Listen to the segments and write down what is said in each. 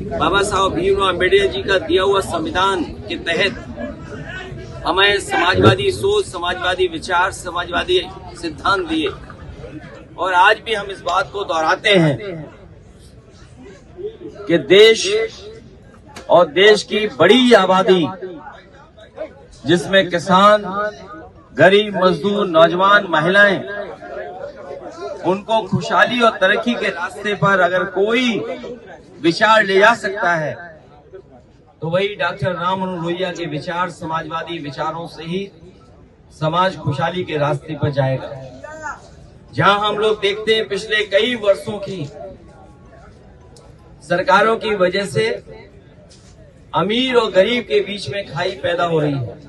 बाबा साहब भीमराव अम्बेडकर जी का दिया हुआ संविधान के तहत हमें समाजवादी सोच, समाजवादी विचार, समाजवादी सिद्धांत दिए और आज भी हम इस बात को दोहराते हैं कि देश और देश की बड़ी आबादी जिसमें किसान, गरीब, मजदूर, नौजवान, महिलाएं, उनको खुशहाली और तरक्की के रास्ते पर अगर कोई विचार ले जा सकता है तो वही डॉक्टर राम मनोहर लोहिया के विचार, समाजवादी विचारों से ही समाज खुशहाली के रास्ते पर जाएगा। जहां हम लोग देखते हैं पिछले कई वर्षों की सरकारों की वजह से अमीर और गरीब के बीच में खाई पैदा हो रही है।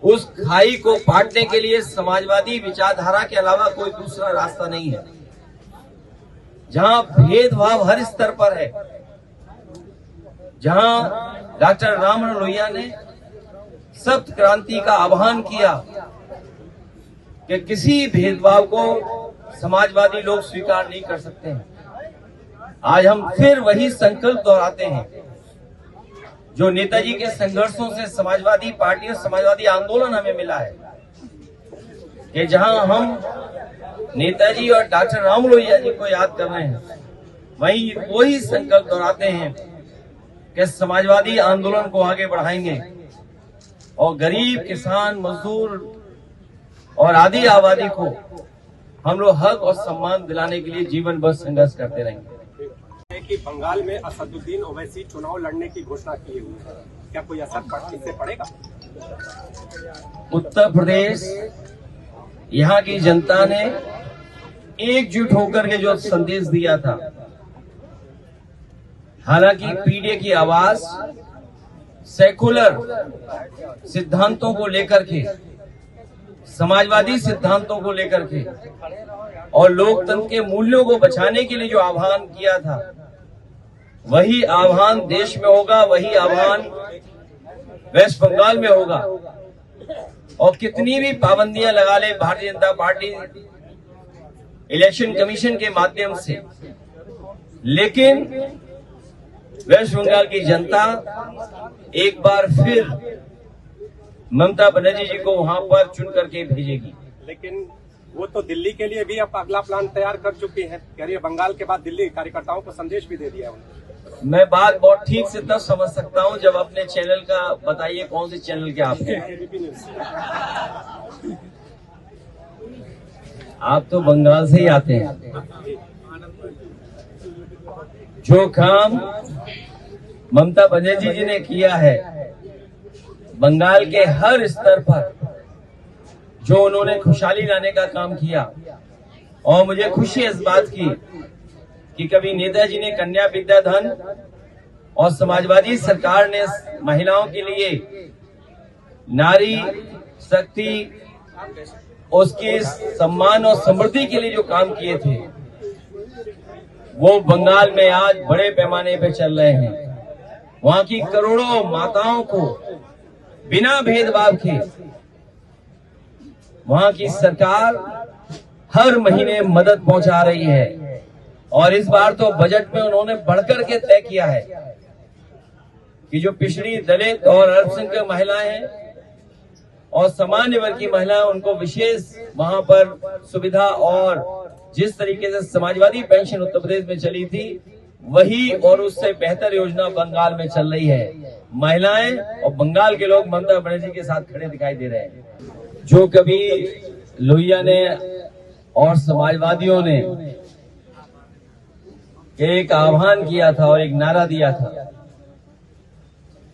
उस खाई को पाटने के लिए समाजवादी विचारधारा के अलावा कोई दूसरा रास्ता नहीं है। जहां भेदभाव हर स्तर पर है, जहां डॉक्टर राम मनोहर लोहिया ने सप्त क्रांति का आह्वान किया कि किसी भेदभाव को समाजवादी लोग स्वीकार नहीं कर सकते हैं। आज हम फिर वही संकल्प दोहराते हैं जो नेताजी के संघर्षों से समाजवादी पार्टी और समाजवादी आंदोलन हमें मिला है, कि जहां हम नेताजी और डॉक्टर राम लोहिया जी को याद कर रहे हैं, वही संकल्प दोहराते हैं कि समाजवादी आंदोलन को आगे बढ़ाएंगे और गरीब, किसान, मजदूर और आदि आबादी को हम लोग हक और सम्मान दिलाने के लिए जीवन भर संघर्ष करते रहेंगे। कि बंगाल में असदुद्दीन ओवैसी चुनाव लड़ने की घोषणा की हुई है, क्या कोई असर इससे पड़ेगा? उत्तर प्रदेश, यहाँ की जनता ने एकजुट होकर के जो संदेश दिया था, हालांकि पीडीए की आवाज सेकुलर सिद्धांतों को लेकर के, समाजवादी सिद्धांतों को लेकर के और लोकतंत्र के मूल्यों को बचाने के लिए जो आह्वान किया था, वही आह्वान देश में होगा, वही आह्वान वेस्ट बंगाल में होगा। और कितनी भी पाबंदियां लगा ले Bharatiya Janata party election commission के माध्यम से, लेकिन वेस्ट बंगाल की जनता एक बार फिर ममता बनर्जी जी को वहां पर चुन करके भेजेगी। लेकिन वो तो दिल्ली के लिए भी अब अगला प्लान तैयार कर चुकी है, कह रही है बंगाल के बाद दिल्ली कार्यकर्ताओं को संदेश भी दे दिया है। मैं बात बहुत ठीक से तब समझ सकता हूं जब अपने चैनल का बताइए, कौन से चैनल के आपके? आप तो बंगाल से ही आते हैं। जो काम ममता बनर्जी जी ने किया है बंगाल के हर स्तर पर, जो उन्होंने खुशहाली लाने का काम किया, और मुझे खुशी है इस बात की कि कभी नेताजी ने कन्या विद्याधन और समाजवादी सरकार ने महिलाओं के लिए नारी शक्ति, उसके सम्मान और समृद्धि के लिए जो काम किए थे, वो बंगाल में आज बड़े पैमाने पे चल रहे हैं। वहां की करोड़ों माताओं को बिना भेदभाव के वहां की सरकार हर महीने मदद पहुंचा रही है। और इस बार तो बजट में उन्होंने बढ़कर के तय किया है कि जो पिछड़ी, दलित और अल्पसंख्यक महिलाएं हैं और सामान्य वर्ग की महिलाएं, उनको विशेष वहां पर सुविधा, और जिस तरीके से समाजवादी पेंशन उत्तर प्रदेश में चली थी, वही और उससे बेहतर योजना बंगाल में चल रही है। महिलाएं और बंगाल के लोग ममता बनर्जी के साथ खड़े दिखाई दे रहे हैं। जो कभी लोहिया ने और समाजवादियों ने एक आह्वान किया था और एक नारा दिया था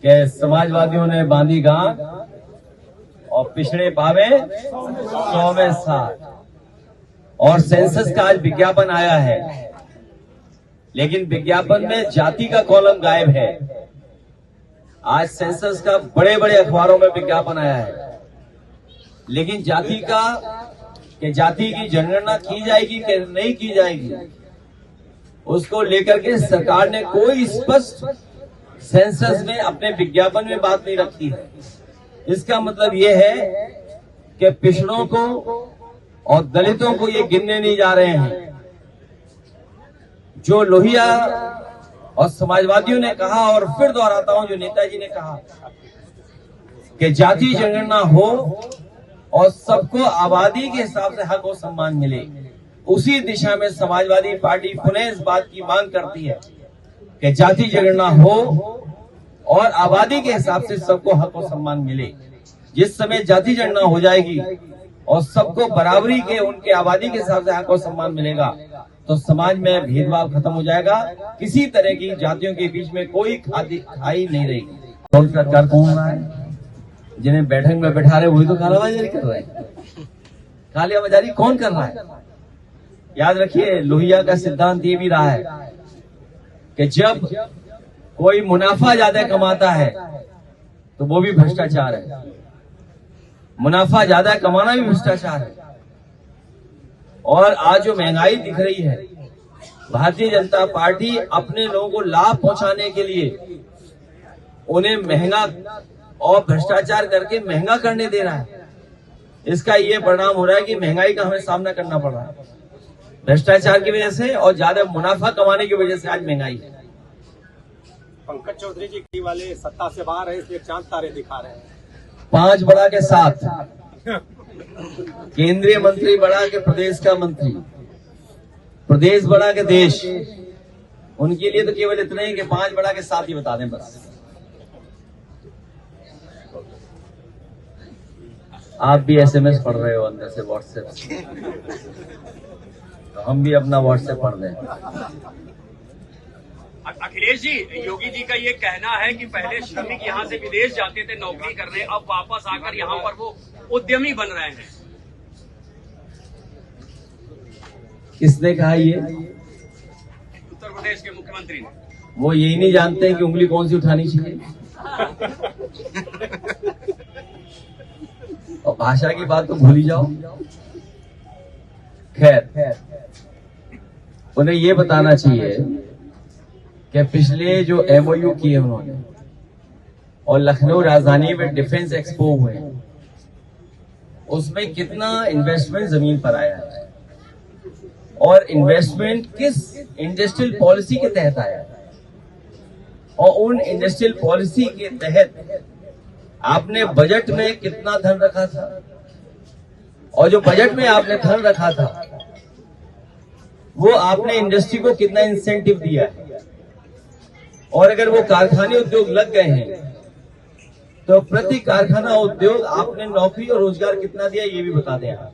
कि समाजवादियों ने बांधी गांठ और पिछड़े पावे 100वें साल, और सेंसस का आज विज्ञापन आया है, लेकिन विज्ञापन में जाति का कॉलम गायब है। आज सेंसस का बड़े बड़े अखबारों में विज्ञापन आया है, लेकिन जाति की जनगणना की जाएगी कि नहीं की जाएगी, उसको लेकर के सरकार ने कोई स्पष्ट सेंसस में अपने विज्ञापन में बात नहीं रखी है। इसका मतलब यह है कि पिछड़ों को और दलितों को ये गिनने नहीं जा रहे हैं। जो लोहिया और समाजवादियों ने कहा, और फिर दोहराता हूं जो नेताजी ने कहा, कि जाति जनगणना हो और सबको आबादी के हिसाब से हक और सम्मान मिले। उसी दिशा में समाजवादी पार्टी पुनः इस बात की मांग करती है कि जाति जनगणना हो और आबादी के हिसाब से सबको हक और सम्मान मिले। जिस समय जाति जनगणना हो जाएगी और सबको बराबरी के उनके आबादी के हिसाब से हक और सम्मान मिलेगा, तो समाज में भेदभाव खत्म हो जाएगा। किसी तरह की जातियों के बीच में कोई खाई नहीं रहेगी। कौन सरकार कौन रहा है? जिन्हें बैठक में बैठा रहे वही तो कालाबाजारी कर रहे हैं। कालाबाजारी कौन कर रहा है? याद रखिए, लोहिया का सिद्धांत ये भी रहा है कि जब कोई मुनाफा ज्यादा कमाता है तो वो भी भ्रष्टाचार है। मुनाफा ज्यादा कमाना भी भ्रष्टाचार है। और आज जो महंगाई दिख रही है, भारतीय जनता पार्टी अपने लोगों को लाभ पहुंचाने के लिए उन्हें महंगा और भ्रष्टाचार करके महंगा करने दे रहा है। इसका ये परिणाम हो रहा है कि महंगाई का हमें सामना करना पड़ रहा है, भ्रष्टाचार की वजह से और ज्यादा मुनाफा कमाने की वजह से आज महंगाई है। पंकज चौधरी जी वाले सत्ता से बाहर है, इसलिए चांद तारे दिखा रहे हैं। 5 बड़ा के साथ केंद्रीय मंत्री बड़ा के प्रदेश का मंत्री, प्रदेश बड़ा के देश। उनके लिए तो केवल इतना ही कि 5 बड़ा के साथ ही बता दें बस। आप भी एसएमएस पढ़ रहे हो अंदर से, व्हाट्सएप से, तो हम भी अपना व्हाट्सएप पढ़ दें। अखिलेश जी, योगी जी का ये कहना है कि पहले श्रमिक यहाँ से विदेश जाते थे नौकरी करने, अब वापस आकर यहाँ पर वो उद्यमी बन रहे हैं। किसने कहा ये? उत्तर प्रदेश के मुख्यमंत्री ने। वो यही नहीं जानते हैं कि उंगली कौन सी उठानी चाहिए। और भाषा की बात तो भूल ही जाओ। खैर, उन्हें ये बताना चाहिए कि पिछले जो एमओयू किए उन्होंने और लखनऊ राजधानी में डिफेंस एक्सपो हुए, उसमें कितना इन्वेस्टमेंट जमीन पर आया है और इन्वेस्टमेंट किस इंडस्ट्रियल पॉलिसी के तहत आया है, और उन इंडस्ट्रियल पॉलिसी के तहत आपने बजट में कितना धन रखा था, और जो बजट में आपने धन रखा था वो आपने इंडस्ट्री को कितना इंसेंटिव दिया है, और अगर वो कारखाने उद्योग लग गए हैं तो प्रति कारखाना उद्योग आपने नौकरी और रोजगार कितना दिया ये भी बता दें आप।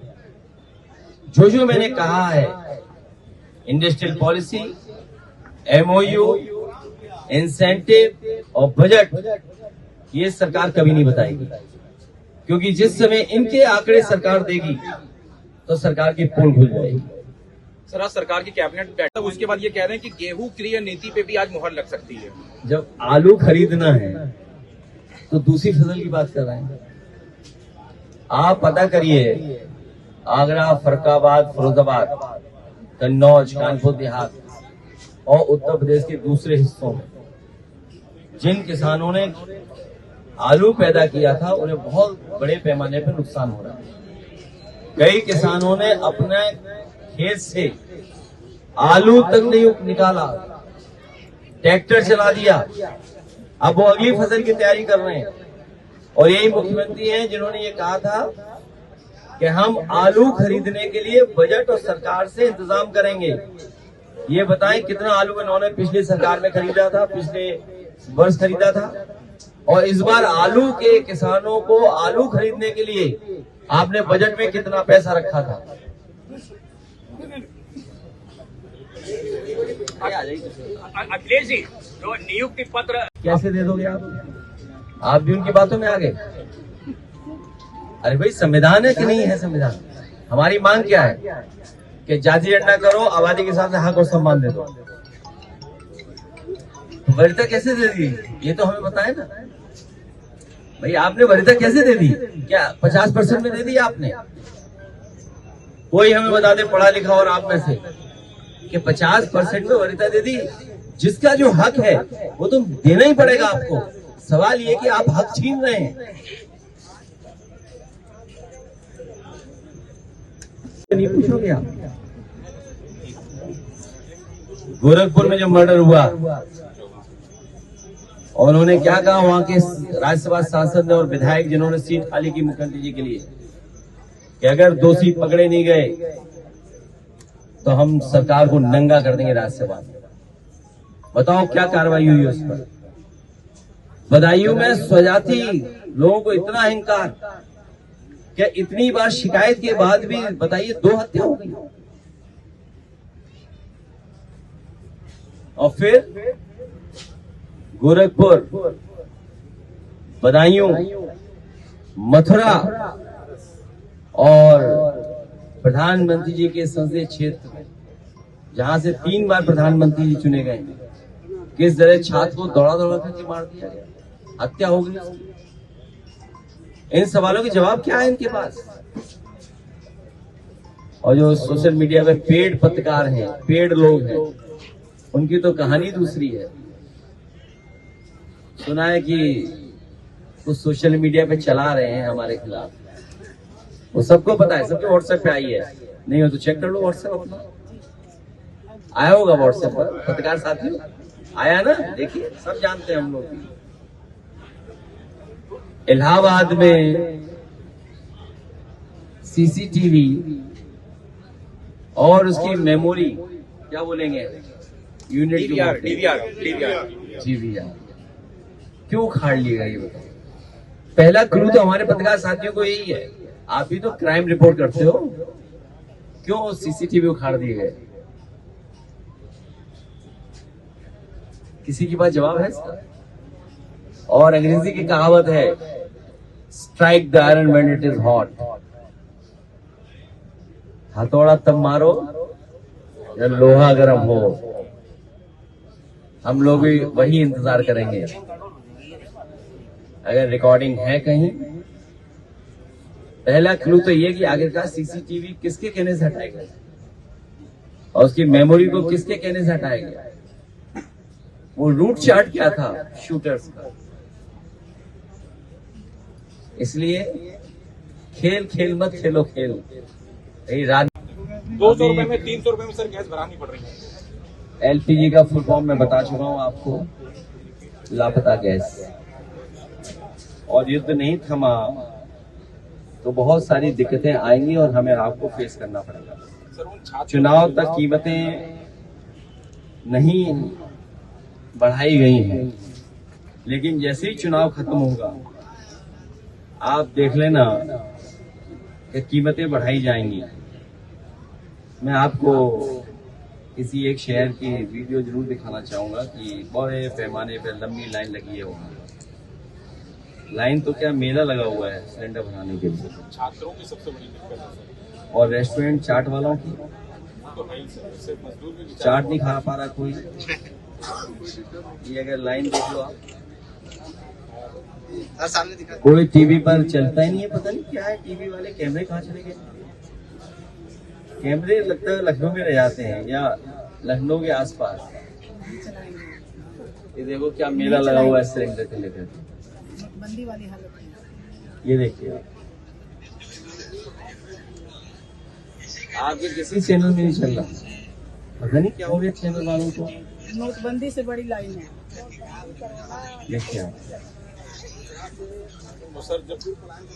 जो मैंने कहा है, इंडस्ट्रियल पॉलिसी, एमओयू, इंसेंटिव और बजट, ये सरकार कभी नहीं बताएगी, क्योंकि जिस समय इनके आंकड़े सरकार देगी तो सरकार की पोल खुल जाएगी। सर, आज सरकार की कैबिनेट बैठक, उसके बाद ये कह रहे हैं कि गेहूं क्रय नीति पे भी आज मुहर लग सकती है। जब आलू खरीदना है तो दूसरी फसल की बात कर रहे हैं। आप पता करिए, आगरा, फरुखाबाद, फिरोजाबाद, कन्नौज, कानपुर देहात और उत्तर प्रदेश के दूसरे हिस्सों में जिन किसानों ने आलू पैदा किया था उन्हें बहुत बड़े पैमाने पर नुकसान हो रहा है। कई किसानों ने अपने खेत से आलू तक नहीं निकाला, ट्रैक्टर चला दिया, अब वो अगली फसल की तैयारी कर रहे हैं। और यही मुख्यमंत्री हैं जिन्होंने ये कहा था कि हम आलू खरीदने के लिए बजट और सरकार से इंतजाम करेंगे। ये बताएं कितना आलू इन्होंने पिछली सरकार में खरीदा था, पिछले वर्ष खरीदा था, और इस बार आलू के किसानों को आलू खरीदने के लिए आपने बजट में कितना पैसा रखा था। अखिलेश जी, जो नियुक्ति पत्र कैसे दे दोगे आप भी उनकी बातों में आ गए। अरे भाई, संविधान है कि नहीं है संविधान? हमारी मांग क्या है कि जाति जनगणना करो, आबादी के हिसाब से हक और सम्मान दे दो। वरीयता कैसे दे दी ये तो हमें बताए ना भाई। आपने वरीयता कैसे दे दी? क्या 50% में दे दी आपने? कोई हमें बता दे पढ़ा लिखा और आप में से कि 50% में वरीयता दे दी। जिसका जो हक है वो तो देना ही पड़ेगा आपको। सवाल ये कि आप हक छीन रहे हैं। नहीं पूछोगे आप? गोरखपुर में जो मर्डर हुआ और उन्होंने क्या कहा वहां के राज्यसभा सांसद ने और विधायक जिन्होंने सीट खाली की मुख्यमंत्री जी के लिए, कि अगर दोषी पकड़े नहीं गए तो हम सरकार को नंगा कर देंगे राज्यसभा में। बताओ क्या कार्रवाई हुई उस पर। बदायूं में स्वजाति लोगों को इतना अहंकार, क्या इतनी बार शिकायत के बाद भी बताइए 2 हत्या हो गई। और फिर गोरखपुर, बदायूं, मथुरा और प्रधानमंत्री जी के संसदीय क्षेत्र में जहां से 3 बार प्रधानमंत्री जी चुने गए, किस तरह छात्र को दौड़ा करके मार दिया गया, हत्या हो गई। इन सवालों के जवाब क्या है इनके पास। और जो सोशल मीडिया पे पेड पत्रकार हैं, पेड लोग हैं, उनकी तो कहानी दूसरी है। सुना है कि कुछ सोशल मीडिया पे चला रहे हैं हमारे खिलाफ, वो सबको पता है, सबके व्हाट्सएप पे आई है। नहीं हो तो चेक कर लो व्हाट्सएप अपना, आया होगा व्हाट्सएप पर। पत्रकार साथियों आया ना, देखिए सब जानते हैं हम लोग भी। इलाहाबाद में सीसीटीवी और उसकी मेमोरी, क्या बोलेंगे, यूनिट, डीवीआर क्यों उखाड़ लिएगा ये बताओ। पहला क्लू तो हमारे पत्रकार साथियों को यही है, आप भी तो क्राइम रिपोर्ट करते हो, क्यों सीसीटीवी उखाड़ दिए गए। किसी के पास जवाब है इसका। और अंग्रेजी की कहावत है, strike the iron when it is hot. हथौड़ा तब मारो जब लोहा गर्म हो। हम लोग भी वही इंतजार करेंगे। अगर रिकॉर्डिंग है कहीं, पहला क्लू तो ये कि आखिरकार सीसीटीवी किसके कहने से हटाया गया और उसकी मेमोरी को किसके कहने से हटाया गया। वो रूट चार्ट क्या था शूटर्स का। इसलिए खेल खेल मत खेलो खेल। यही रात 200 रुपए में 300 रुपए में सर गैस भरानी पड़ रही है। एलपीजी का फुल फॉर्म मैं बता चुका हूं आपको, लापता गैस। और युद्ध नहीं थमा तो बहुत सारी दिक्कतें आएंगी और हमें आपको फेस करना पड़ेगा। चुनाव तक कीमतें नहीं बढ़ाई गई हैं, लेकिन जैसे ही चुनाव खत्म होगा आप देख लेना कि कीमतें बढ़ाई जाएंगी। मैं आपको किसी एक शहर की वीडियो जरूर दिखाना चाहूंगा कि बड़े पैमाने पर लंबी लाइन लगी है वहां। लाइन तो क्या, मेला लगा हुआ है सिलेंडर भराने के लिए। छात्रों की सबसे बड़ी दिक्कत है और रेस्टोरेंट चाट वालों की तो मजदूर भी चाट नहीं खा पा रहा कोई। ये अगर लाइन देख लो आप, सामने दिखा। कोई टीवी पर चलता ही नहीं है। पता नहीं क्या है, टीवी वाले कैमरे कहाँ चले गए। कैमरे लगता है लखनऊ में रह जाते हैं या लखनऊ के आसपास। ये देखो क्या मेला लगा हुआ है सिलेंडर के लेकर। बंदी वाली हालत है। ये देखिए, आपके किसी चैनल में नहीं चल रहा। पता नहीं क्या हो गया चैनल वालों को। नोटबंदी से बड़ी लाइन है। देखिए तो सर जब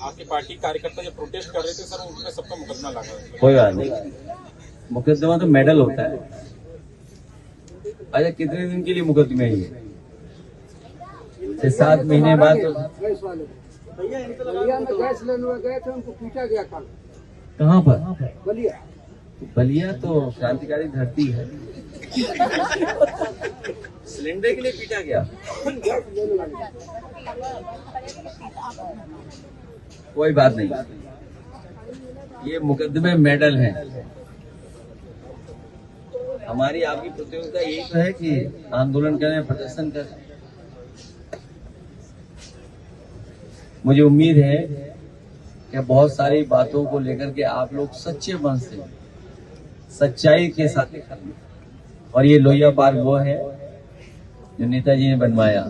आपकी पार्टी कार्यकर्ता जब प्रोटेस्ट कर रहे थे सर, उनमें सबका मुकदमा लगा। कोई बात नहीं, मुकदमा तो मेडल होता है। अच्छा कितने दिन के लिए मुकदमे है ये? 7 महीने बाद तो बलिया में गैस लेने गए थे, उनको पीटा गया कल। कहाँ पर? बलिया। बलिया तो क्रांतिकारी धरती है। सिलेंडर के लिए पीटा गया। कोई बात नहीं, ये मुकदमे मेडल हैं। हमारी आपकी प्रतियोगिता यही तो है कि आंदोलन करें, प्रदर्शन करें। मुझे उम्मीद है कि बहुत सारी बातों को लेकर के आप लोग सच्चे मन से, सच्चाई के साथ निकलेंगे। और ये लोहिया पार्क वो है जो नेताजी ने बनवाया।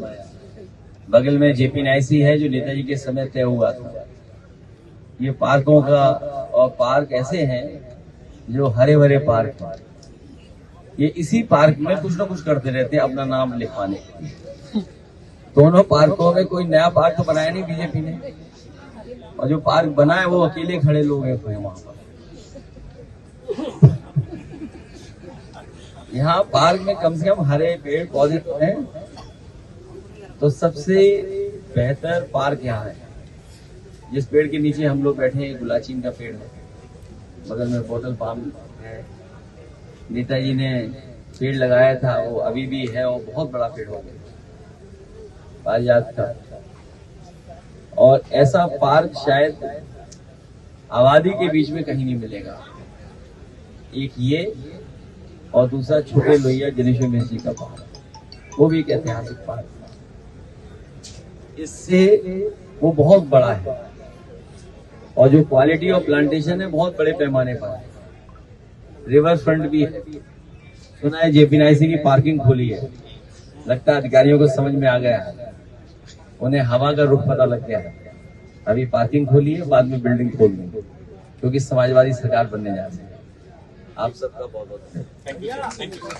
बगल में जेपी नाइसी है जो नेताजी के समय तय हुआ था। ये पार्कों का, और पार्क ऐसे हैं जो हरे भरे पार्क हैं। ये इसी पार्क में कुछ ना कुछ करते रहते हैं अपना नाम लिखवाने के लिए। दोनों पार्कों में कोई नया पार्क तो बनाया नहीं बीजेपी ने, और जो पार्क बना है वो अकेले खड़े लोग हैं वहां पर। यहाँ पार्क में कम से कम हरे पेड़ पौधे तो हैं, तो सबसे बेहतर पार्क यहाँ है। जिस पेड़ के नीचे हम लोग बैठे हैं गुलाचीन का पेड़ है, बगल में बोतल पाम है। नेताजी ने पेड़ लगाया था, वो अभी भी है, वो बहुत बड़ा पेड़ हो गया पारिजात का। और ऐसा पार्क शायद आबादी के बीच में कहीं नहीं मिलेगा। एक ये, और दूसरा छोटे लोहिया जनेश्वर मिश्र जी का पार्क, वो भी एक ऐतिहासिक पार्क है। इससे वो बहुत बड़ा है, और जो क्वालिटी ऑफ प्लांटेशन है बहुत बड़े पैमाने पर है। रिवर फ्रंट भी है। सुना है जेपी नायसी की पार्किंग खोली है, लगता है अधिकारियों को समझ में आ गया है, उन्हें हवा का रुख पता लग गया है। अभी पार्किंग खोली है, बाद में बिल्डिंग खोल देंगे, क्योंकि समाजवादी सरकार बनने जा रही है। आप सबका बहुत बहुत धन्यवाद।